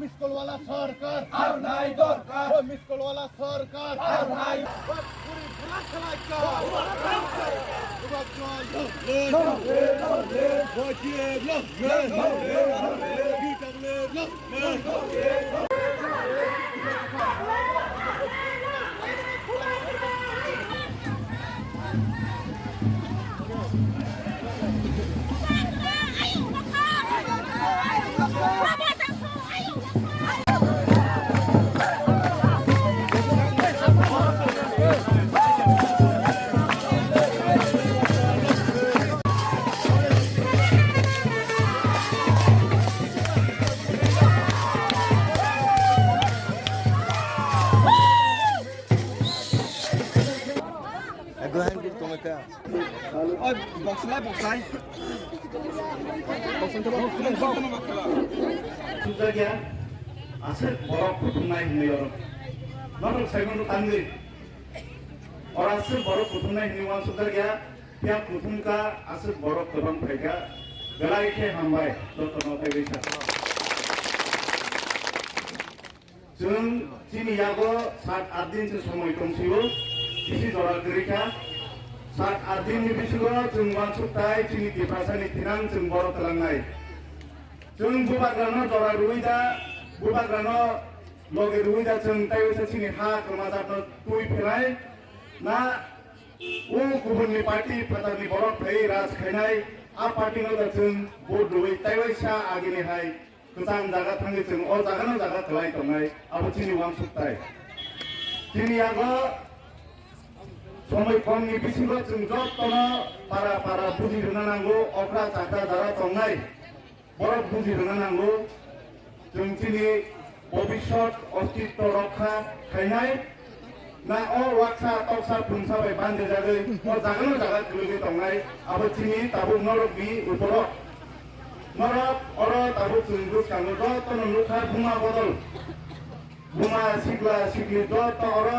মিসকলওয়ালা সরকার আর নাই দরকার মিসকলওয়ালা সরকার আর নাই Sudarya, asal borok kutunai ini orang. Namun saya menurut anda, orang asal borok kutunai ini orang Sudarya, tiap kutunka asal borok terbang mereka, galai ke hambai, dokter notai bisa. Jeng sini yago saat adin sesuai kongsiu, isi dolar kerja. Saat adin ni bisugo jeng wansuktai sini di perasaan itinang jeng borok telangai. Jeng bubagrano dora ruida, bubagrano loge ruida jeng tayo sa sini ha kermajatno tui pelai, na kubun ni parti patar ni borok play ras khainai, a parti no da jeng bod rui tayo sa agini hai, kesang jaga thangi jeng o jaga no jaga kelai tongai, abo sini wansuktai. Sini yago সময় কম নিবিসিল जों যতনো পারা বুঝি रोंना नांगौ अख्रा चाख्रा जारा तंनाय बरफ बुझि रोंना नांगौ जों दिनै भबिष्यत अस्तित्व रक्षा खायनाय ना अ वाक्सा तक्सा फुंसाबाय बान्दे जागै अ जागोन जागा गोलैनो तंनाय आबो दिनै दाबो नरकनि उपराव नरक अर दाबो जों गोसखाङो जतनो लुखा बुङा बदल बुङा सिग्ला सिग्लि जत अर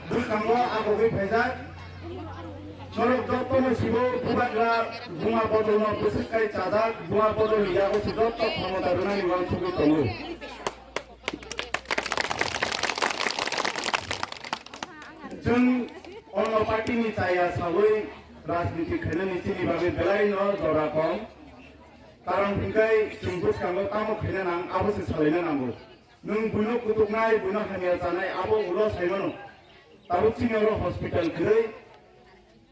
Bukanlo aku bebas. Kalau dokter masih buatlah bunga botol no bersekai cadat bunga botol dia aku sudah tak mau taruhan di ruang suku tunggu. Jeng ono parti ni saya sawai राजनीति खेलने नीति निभावे बेलाई न जरापं कारण हिंgai jembus kamu kamu खेलने नांग आबो से सालायनो नांगौ नों बुनो कुतुकनाय बुनो हानिया जानाय आबो उलो सायमनो ताबो चिनियारो हॉस्पिटल खरै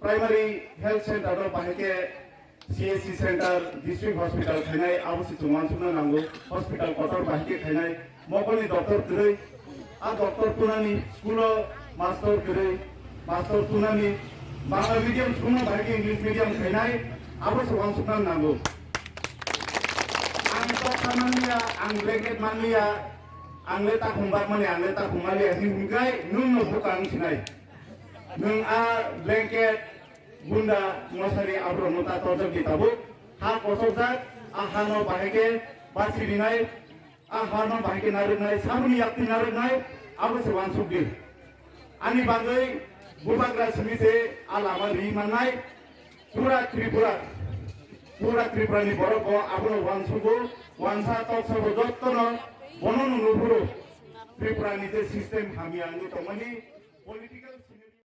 प्राइमरी हेल्थ सेंटर रो बाहेके सीएससी सेंटर डिस्ट्रिक्ट हॉस्पिटल खैनाय आबो से जुमान सुनो नांगौ हॉस्पिटल कटर बाहेके खैनाय मकलनि डॉक्टर खरै आ डॉक्टर तुनानि स्कूल मास्टर खरै मास्टर तुनानि बांला मीडियम स्कूल बाहेके इंग्लिश मीडियम खैनाय आबो से जुमान सुनो नांगौ आं तो खामानिया आं ब्रेकेट मानलिया आंले ताखुंबार माने आंले ताखुंमालिया हिंगाय नुं बुकां सिनाय नों आ ब्लेंकेट बुंदा मसारि आब्रो मता तजब दिताबो हा कसोजाक आ हानो बाहेके बासिरिनाय आ हानो बाहेके नारनाय सामनि याक्ति नारनाय आबो से वानसुगि आनि बागै बुबाग्रा सिमिसे आलामा रिमानाय पुरा त्रिपुरानि बरको आबो वानसुगो वानसा तक्सबो जत्तनो बननु नुफुरो त्रिपुरानि जे सिस्टेम हामियानि तमनि पॉलिटिकल